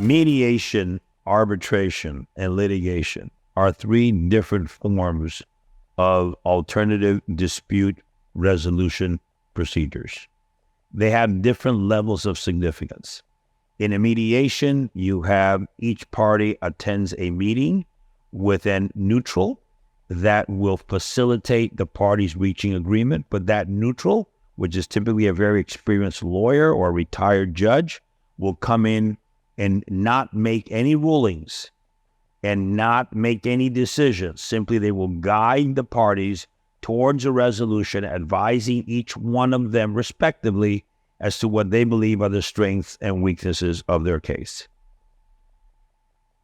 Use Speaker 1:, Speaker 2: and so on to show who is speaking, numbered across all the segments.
Speaker 1: Mediation, arbitration, and litigation are three different forms of alternative dispute resolution procedures. They have different levels of significance. In a mediation, you have each party attends a meeting with a neutral that will facilitate the parties reaching agreement, but that neutral, which is typically a very experienced lawyer or a retired judge, will come in and not make any rulings and not make any decisions. Simply, they will guide the parties towards a resolution, advising each one of them respectively as to what they believe are the strengths and weaknesses of their case.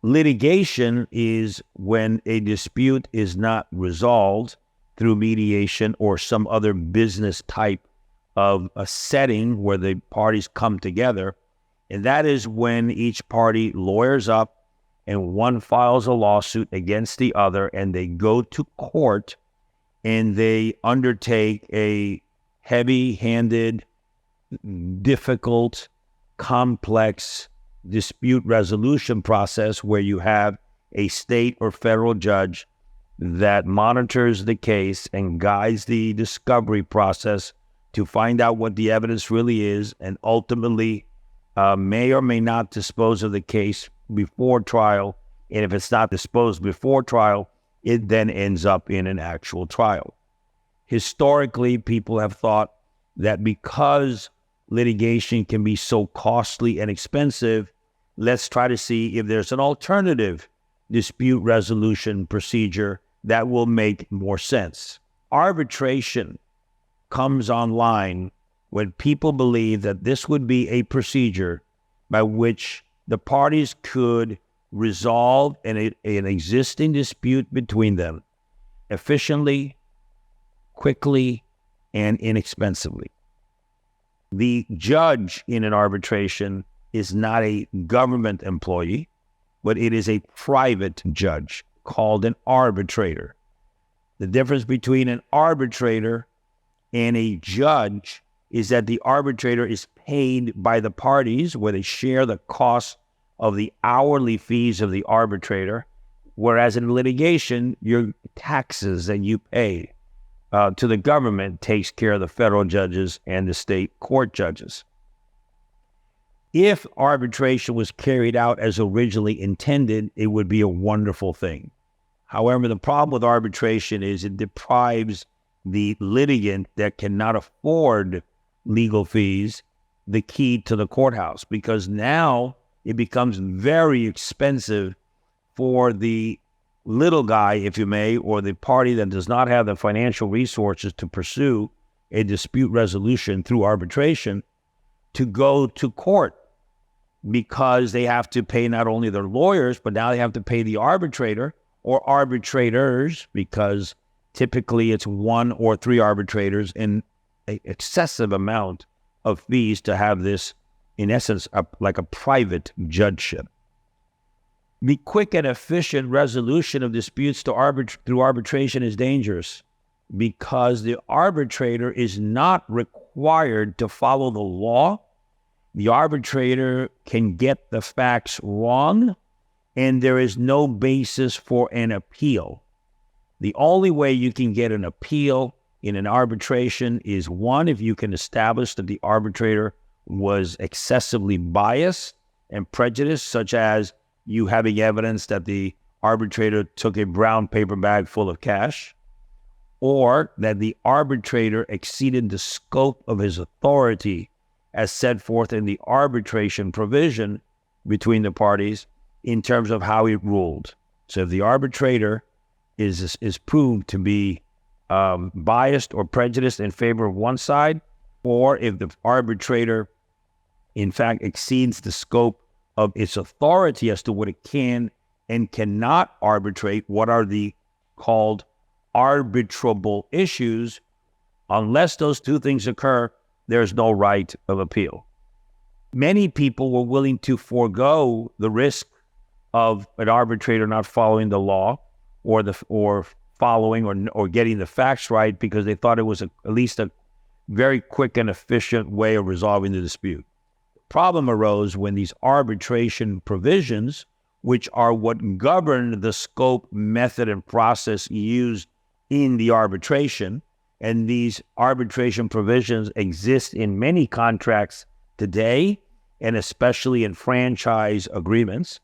Speaker 1: Litigation is when a dispute is not resolved through mediation or some other business type of a setting where the parties come together. And that is when each party lawyers up and one files a lawsuit against the other, and they go to court and they undertake a heavy-handed, difficult, complex dispute resolution process where you have a state or federal judge that monitors the case and guides the discovery process to find out what the evidence really is, and ultimately may or may not dispose of the case before trial. And if it's not disposed before trial, it then ends up in an actual trial. Historically, people have thought that because litigation can be so costly and expensive, let's try to see if there's an alternative dispute resolution procedure that will make more sense. Arbitration comes online when people believe that this would be a procedure by which the parties could resolve an existing dispute between them efficiently, quickly, and inexpensively. The judge in an arbitration is not a government employee, but it is a private judge called an arbitrator. The difference between an arbitrator and a judge is that the arbitrator is paid by the parties, where they share the cost of the hourly fees of the arbitrator, whereas in litigation, your taxes that you pay to the government takes care of the federal judges and the state court judges. If arbitration was carried out as originally intended, it would be a wonderful thing. However, the problem with arbitration is it deprives the litigant that cannot afford legal fees the key to the courthouse, because now it becomes very expensive for the little guy, if you may, or the party that does not have the financial resources to pursue a dispute resolution through arbitration to go to court, because they have to pay not only their lawyers, but now they have to pay the arbitrator or arbitrators, because typically it's one or three arbitrators in an excessive amount of fees to have this, in essence, like a private judgeship. The quick and efficient resolution of disputes through arbitration is dangerous, because the arbitrator is not required to follow the law. The arbitrator can get the facts wrong, and there is no basis for an appeal. The only way you can get an appeal in an arbitration is, one, if you can establish that the arbitrator was excessively biased and prejudiced, such as you having evidence that the arbitrator took a brown paper bag full of cash, or that the arbitrator exceeded the scope of his authority as set forth in the arbitration provision between the parties in terms of how he ruled. So if the arbitrator is proved to be biased or prejudiced in favor of one side, or if the arbitrator in fact exceeds the scope of its authority as to what it can and cannot arbitrate, what are the called arbitrable issues, unless those two things occur, there's no right of appeal. Many people were willing to forego the risk of an arbitrator not following the law or following or getting the facts right, because they thought it was at least a very quick and efficient way of resolving the dispute. problem arose when these arbitration provisions, which are what govern the scope, method, and process used in the arbitration, and these arbitration provisions exist in many contracts today, and especially in franchise agreements.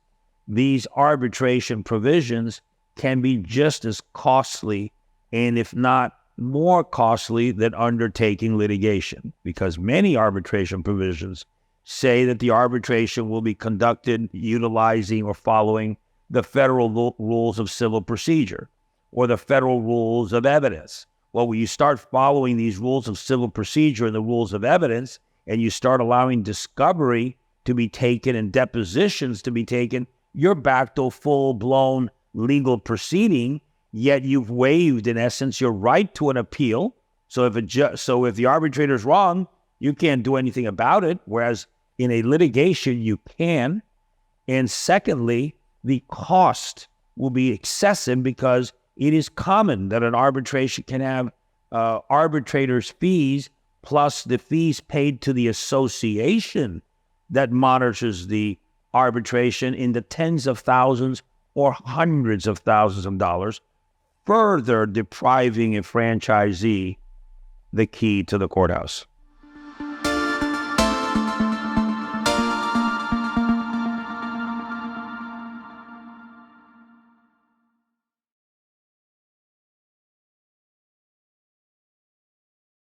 Speaker 1: These arbitration provisions can be just as costly, and if not more costly, than undertaking litigation, because many arbitration provisions say that the arbitration will be conducted utilizing or following the federal rules of civil procedure or the federal rules of evidence. Well, when you start following these rules of civil procedure and the rules of evidence, and you start allowing discovery to be taken and depositions to be taken, you're back to a full-blown legal proceeding, yet you've waived, in essence, your right to an appeal. So if the arbitrator is wrong, you can't do anything about it, whereas in a litigation, you can. And secondly, the cost will be excessive because it is common that an arbitration can have arbitrators' fees plus the fees paid to the association that monitors the arbitration in the tens of thousands or hundreds of thousands of dollars, further depriving a franchisee the key to the courthouse.